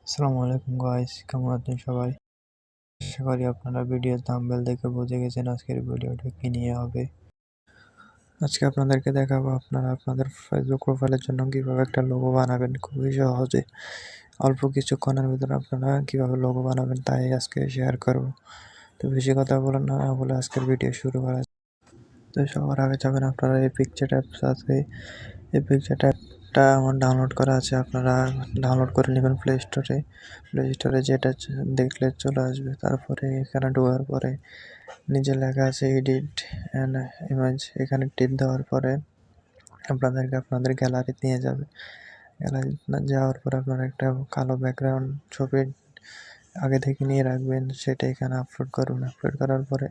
আসসালামু আলাইকুম গাইস, কেমন আছেন সবাই? আশা করি আপনারা ভিডিওর থাম্বনেল দেখে বুঝে গেছেন আজকের ভিডিওটা কি নিয়ে হবে। আজকে আপনাদেরকে দেখাবো আপনারা আপনাদের ফেসবুক প্রোফাইলের জন্য কিভাবে একটা লোগো বানাবেন খুবই সহজে। অল্প কিছুক্ষণের ভিতরে আপনারা কিভাবে লোগো বানাবেন তাই আজকে শেয়ার করব। তো বেশি কথা বলে না বলে আজকের ভিডিও শুরু করা যাক। তো সবার আগে যাবেন আপনারা এই পিকচার অ্যাপস আছে, এই পিকচার অ্যাপটা আমার ডাউনলোড করা আছে, আপনারা ডাউনলোড করে নেবেন প্লে স্টোরে যেটা দেখলে চলে আসবে। তারপরে এখানে ঢোকার পরে নিচে লেখা আছে এডিট অ্যান্ড ইমেজ, এখানে টিপ দেওয়ার পরে আপনাদেরকে আপনাদের গ্যালারি নিয়ে যাবে। গ্যালারি যাওয়ার পরে আপনারা একটা কালো ব্যাকগ্রাউন্ড ছবি আগে থেকে নিয়ে রাখবেন, সেটা এখানে আপলোড করবেন। আপলোড করার পরে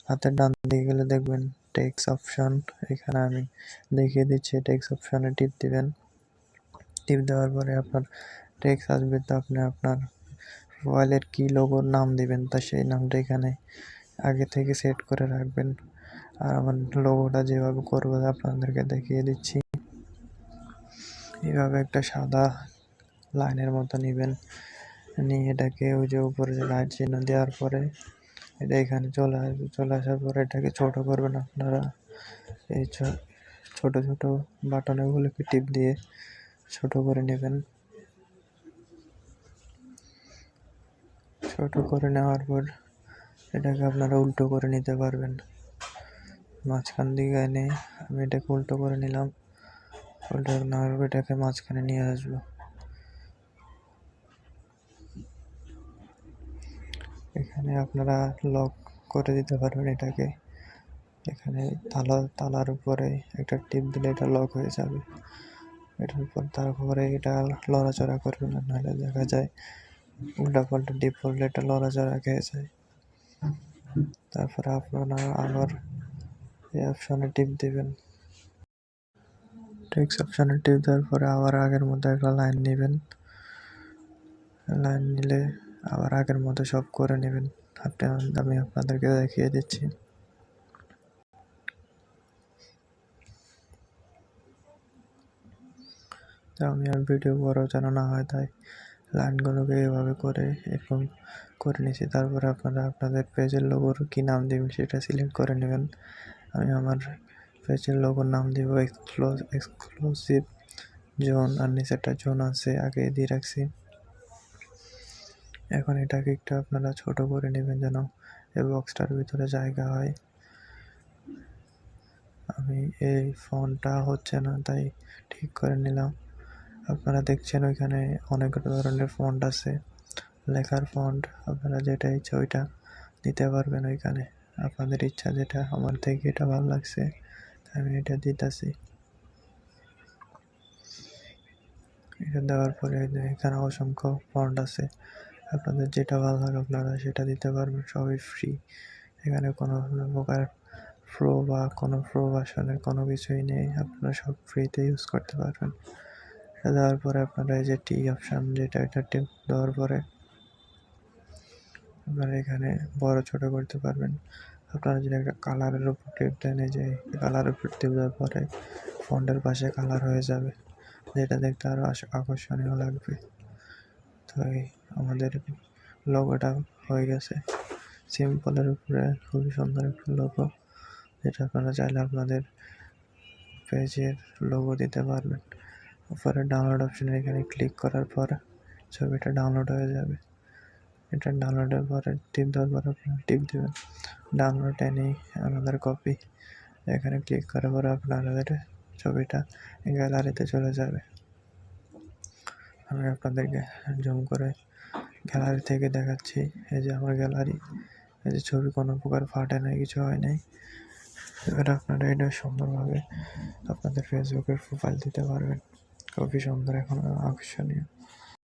হাতের ডান দিকে গেলে দেখবেন টেক্সট অপশন, এখানে আমি দেখিয়ে দিচ্ছি। টেক্সট অপশনে টিপ দিবেন। টিপ দেওয়ার পরে আপনার টেক্সট আসবে, তো আপনি আপনার প্রোফাইলের কি লোগোর নাম দিবেন তা সেই নামটা এখানে আগে থেকে সেট করে রাখবেন। আর আমার লোগোটা যেভাবে করবো আপনাদেরকে দেখিয়ে দিচ্ছি। এইভাবে একটা সাদা লাইনের মতো নেবেন, নিয়ে এটাকে ওই যে উপরে যে লাইন চিহ্ন দেওয়ার পরে এটা এখানে চলে আসবে। চলে আসার পরে এটাকে ছোট করবেন আপনারা। এই ছোট ছোট বাটনগুলোকে টিপ দিয়ে ছোট করে নেবেন। ছোট করে নেওয়ার পর এটাকে আপনারা উল্টো করে নিতে পারবেন। মাঝখান দিকে এনে আমি এটাকে উল্টো করে নিলাম। উল্টো নেওয়ার পর এটাকে মাঝখানে নিয়ে আসবো। এখানে আপনারা লক করে দিতে পারবেন এটাকে। এখানে তালার উপরে একটা টিপ দিলে এটা লক হয়ে যাবে। এটার পর তারপরে এটা লড়াচড়া করবে না, নাহলে দেখা যায় উল্টাপাল্টা টিপ করলে এটা লড়াচড়া খেয়ে যায়। তারপরে আপনারা আবার এই অপশনে টিপ দেবেন। টেক্সট অপশনে টিপ দেওয়ার পরে আবার আগের মতো একটা লাইন নেবেন। লাইন নিলে আবার আগের মতো সব করে নেবেন। আমি আপনাদেরকে দেখিয়ে দিচ্ছি। তো আমি আর ভিডিও বড় যেন না হয় তাই লাইনগুলোকে এভাবে করে এরকম করে নিয়েছি। তারপরে আপনারা আপনাদের পেজের লোগোর কী নাম দেবেন সেটা সিলেক্ট করে নেবেন। আমি আমার পেজের লোগোর নাম দিব এক্সক্লুসিভ জোন, আর নিচে একটা জোন আছে আগে দিয়ে রাখছি। এখন এটাকে একটু আপনারা ছোট করে নেবেন যেন এই বক্সটার ভিতরে জায়গা হয়। আমি এই ফন্টটা হচ্ছে না তাই ঠিক করে নিলাম। আপনারা দেখছেন ওইখানে অনেক ধরনের ফন্ট আছে, লেখার ফন্ট, আপনারা যেটা ইচ্ছা ওইটা দিতে পারবেন ওইখানে। আপনাদের ইচ্ছা যেটা, আমার থেকে এটা ভালো লাগছে তাই আমি এটা দিতেছি। এটা দেওয়ার পরে এখানে অসংখ্য ফন্ট আছে, আপনাদের যেটা ভালো লাগে আপনারা সেটা দিতে পারবেন, সবই ফ্রি। এখানে কোনো প্রকার প্রো ভার্সনের কোনো কিছুই নেই, আপনারা সব ফ্রিতে ইউজ করতে পারবেন। এটা দেওয়ার পরে আপনারা এই যে টি অপশান যেটা, এটা টিপ দেওয়ার পরে আপনারা এখানে বড় ছোট করতে পারবেন। আপনারা যদি একটা কালারের উপর টিপ দেন, এই যে কালারের উপর টিপ দেওয়ার পরে ফন্টের পাশে কালার হয়ে যাবে, যেটা দেখতে আরও আকর্ষণীয় লাগবে। তো আমাদের লোগোটা হয়ে গেছে। সিম্পলের উপরে খুবই সুন্দর একটা লোগো, যেটা আপনারা চাইলে আপনাদের পেজের লোগো দিতে পারবেন। উপরে ডাউনলোড অপশানে এখানে ক্লিক করার পর ছবিটা ডাউনলোড হয়ে যাবে। এটা ডাউনলোডের পরে টিপ দেওয়ার পর আপনারা টিপ দেবেন ডাউনলোড এনেই আমাদের কপি। এখানে ক্লিক করার পরে আপনাদের ছবিটা গ্যালারিতে চলে যাবে। আমি আপনাদেরকে জুম করে গ্যালারি থেকে দেখাচ্ছি। এই যে আমার গ্যালারি, এই যে ছবি কোনো প্রকার ফাটে নাই, কিছু হয় নাই। এবার আপনারা এটা সুন্দরভাবে আপনাদের ফেসবুকের প্রোফাইল দিতে পারবেন, খুবই সুন্দর এখন আকর্ষণীয়।